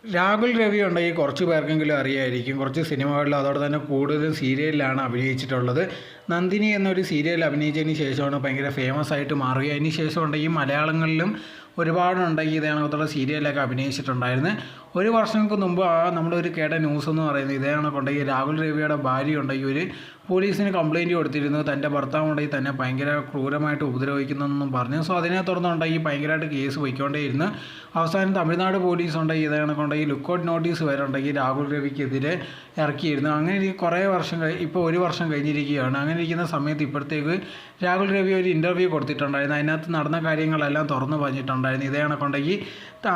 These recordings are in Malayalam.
രാഹുൽ രവി ഉണ്ടെങ്കിൽ കുറച്ച് പേർക്കെങ്കിലും അറിയായിരിക്കും. കുറച്ച് സിനിമകളിലും അതോടെ തന്നെ കൂടുതലും സീരിയലിലാണ് അഭിനയിച്ചിട്ടുള്ളത്. നന്ദിനി എന്നൊരു സീരിയൽ അഭിനയിച്ചതിന് ശേഷമാണ് ഭയങ്കര ഫേമസ് ആയിട്ട് മാറുകയും അതിന് ശേഷം ഉണ്ടെങ്കിൽ മലയാളങ്ങളിലും ഒരുപാടുണ്ടെങ്കിൽ ഇതേ കണക്കത്തുള്ള സീരിയലൊക്കെ അഭിനയിച്ചിട്ടുണ്ടായിരുന്നു. ഒരു വർഷങ്ങൾക്ക് മുമ്പ് നമ്മളൊരു കേട്ട ന്യൂസ് എന്ന് പറയുന്നത് ഇതേ കണക്കുണ്ടെങ്കിൽ രാഹുൽ രവിയുടെ ഭാര്യ ഉണ്ടെങ്കിൽ ഒരു പോലീസിന് കംപ്ലയിൻറ്റ് കൊടുത്തിരുന്നു. തൻ്റെ ഭർത്താവ് ഉണ്ടെങ്കിൽ തന്നെ ഭയങ്കര ക്രൂരമായിട്ട് ഉപദ്രവിക്കുന്നതെന്നും പറഞ്ഞു. സോ അതിനെ തുടർന്നുണ്ടെങ്കിൽ ഭയങ്കരമായിട്ട് കേസ് പോയിക്കൊണ്ടേയിരുന്നു. അവസാനം തമിഴ്നാട് പോലീസ് ഉണ്ടെങ്കിൽ ഇതേ കണക്കുണ്ടെങ്കിൽ ലുക്കൗട്ട് നോട്ടീസ് വരെ ഉണ്ടെങ്കിൽ രാഹുൽ രവിക്കെതിരെ ഇറക്കിയിരുന്നു. അങ്ങനെ കുറേ വർഷം ഇപ്പോൾ ഒരു വർഷം കഴിഞ്ഞിരിക്കുകയാണ്. അങ്ങനെ ഇരിക്കുന്ന സമയത്ത് ഇപ്പോഴത്തേക്ക് രാഹുൽ രവി ഒരു ഇൻ്റർവ്യൂ കൊടുത്തിട്ടുണ്ടായിരുന്നു. അതിനകത്ത് നടന്ന കാര്യങ്ങളെല്ലാം തുറന്നു പറഞ്ഞിട്ടുണ്ടായിരുന്നു. ഇതേ കണക്കുണ്ടെങ്കിൽ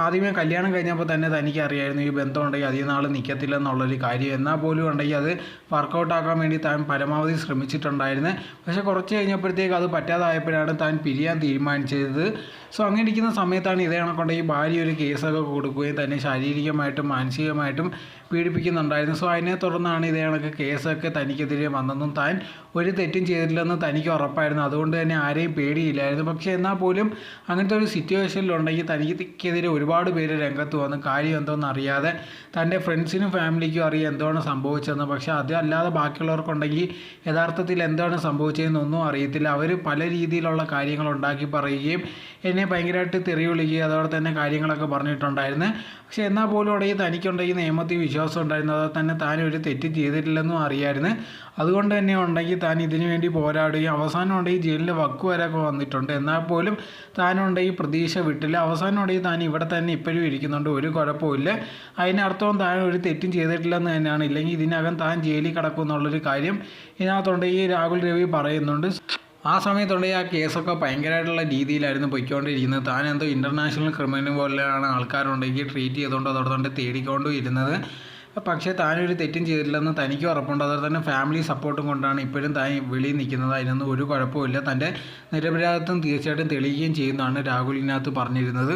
ആദ്യമേ കല്യാണം കഴിഞ്ഞപ്പോൾ തന്നെ തനിക്ക് അറിയായിരുന്നു ഈ ബന്ധം ഉണ്ടെങ്കിൽ അധികം നാൾ നിൽക്കത്തില്ലെന്നുള്ളൊരു കാര്യം. എന്നാൽ പോലും ഉണ്ടെങ്കിൽ അത് വർക്കൗട്ടാക്കാൻ വേണ്ടി താൻ പരമാവധി ശ്രമിച്ചിട്ടുണ്ടായിരുന്നു. പക്ഷേ കുറച്ച് കഴിഞ്ഞപ്പോഴത്തേക്ക് അത് പറ്റാതായപ്പോഴാണ് താൻ പിരിയാൻ തീരുമാനിച്ചത്. സോ അങ്ങനെ ഇരിക്കുന്ന സമയത്താണ് ഇതേ കണക്കുണ്ടെങ്കിൽ ഭാര്യ ഒരു കേസൊക്കെ കൊടുക്കുകയും തന്നെ ശാരീരികമായിട്ടും മാനസികമായിട്ടും പീഡിപ്പിക്കുന്നുണ്ടായിരുന്നു. സോ അതിനെ തുടർന്നാണ് ഇതേ കണക്ക് കേസൊക്കെ തനിക്കെതിരെ വന്നെന്നും താൻ ഒരു തെറ്റും ചെയ്തിട്ടില്ലെന്ന് തനിക്ക് ഉറപ്പായിരുന്നു. അതുകൊണ്ട് തന്നെ ആരെയും പേടിയില്ലായിരുന്നു. പക്ഷേ എന്നാൽ പോലും അങ്ങനത്തെ ഒരു സിറ്റുവേഷനിലുണ്ടെങ്കിൽ തനിക്കെതിരെ ഒരുപാട് പേര് രംഗത്ത് വന്ന് കാര്യം എന്തോന്ന് അറിയാതെ തൻ്റെ ഫ്രണ്ട്സിനും ഫാമിലിക്കും അറിയാം എന്താണ് സംഭവിച്ചതെന്ന്. പക്ഷേ അതല്ലാതെ ബാക്കിയുള്ളവർക്കുണ്ടെങ്കിൽ യഥാർത്ഥത്തിൽ എന്താണ് സംഭവിച്ചതെന്നൊന്നും അറിയത്തില്ല. അവർ പല രീതിയിലുള്ള കാര്യങ്ങൾ ഉണ്ടാക്കി പറയുകയും എന്നെ ഭയങ്കരമായിട്ട് തെറി വിളിക്കുകയും അതോടെ തന്നെ കാര്യങ്ങളൊക്കെ പറഞ്ഞിട്ടുണ്ടായിരുന്നു. പക്ഷേ എന്നാൽ പോലും ഉണ്ടെങ്കിൽ തനിക്കുണ്ടെങ്കിൽ നിയമത്തിൽ വിശ്വാസം ഉണ്ടായിരുന്നു. അതുപോലെ തന്നെ താൻ ഒരു തെറ്റ് ചെയ്തിട്ടില്ലെന്നും അറിയാമായിരുന്നു. അതുകൊണ്ട് തന്നെ ഉണ്ടെങ്കിൽ താൻ ഇതിനു വേണ്ടി പോരാടുകയും അവസാനം ഉണ്ടെങ്കിൽ ജയിലിൻ്റെ വക്ക് വരെയൊക്കെ വന്നിട്ടുണ്ട്. എന്നാൽ പോലും താനുണ്ടെങ്കിൽ പ്രതീക്ഷ വിട്ടില്ല. അവസാനം ഉണ്ടെങ്കിൽ താൻ ഇവിടെ തന്നെ ഇപ്പോഴും ഇരിക്കുന്നുണ്ട്, ഒരു കുഴപ്പമില്ല. അതിനർത്ഥം താൻ ഒരു തെറ്റും ചെയ്തിട്ടില്ലെന്ന് തന്നെയാണ്. ഇല്ലെങ്കിൽ ഇതിനകം താൻ ജയിലിൽ കിടക്കും എന്നുള്ളൊരു കാര്യം ഇതിനകത്തുണ്ടെങ്കിൽ രാഹുൽ രവി പറയുന്നുണ്ട്. ആ സമയത്തുണ്ടെങ്കിൽ ആ കേസൊക്കെ ഭയങ്കരമായിട്ടുള്ള രീതിയിലായിരുന്നു പൊയ്ക്കൊണ്ടിരിക്കുന്നത്. താൻ എന്തോ ഇൻ്റർനാഷണൽ ക്രിമിനൽ പോലെയാണ് ആൾക്കാരുണ്ടെങ്കിൽ ട്രീറ്റ് ചെയ്തുകൊണ്ട് അതോടെ തേടിക്കൊണ്ടും ഇരുന്നത്. പക്ഷേ താനൊരു തെറ്റും ചെയ്തിട്ടില്ലെന്ന് തനിക്ക് ഉറപ്പുണ്ട്. അതുപോലെ തന്നെ ഫാമിലി സപ്പോർട്ടും കൊണ്ടാണ് ഇപ്പോഴും താൻ വെളിയിൽ നിൽക്കുന്നത്. അതിനൊന്നും ഒരു കുഴപ്പമില്ല. തൻ്റെ നിരപരാധിത്വം തീർച്ചയായിട്ടും തെളിയിക്കുകയും ചെയ്യുന്നതാണ് രാഹുലിനകത്ത് പറഞ്ഞിരുന്നത്.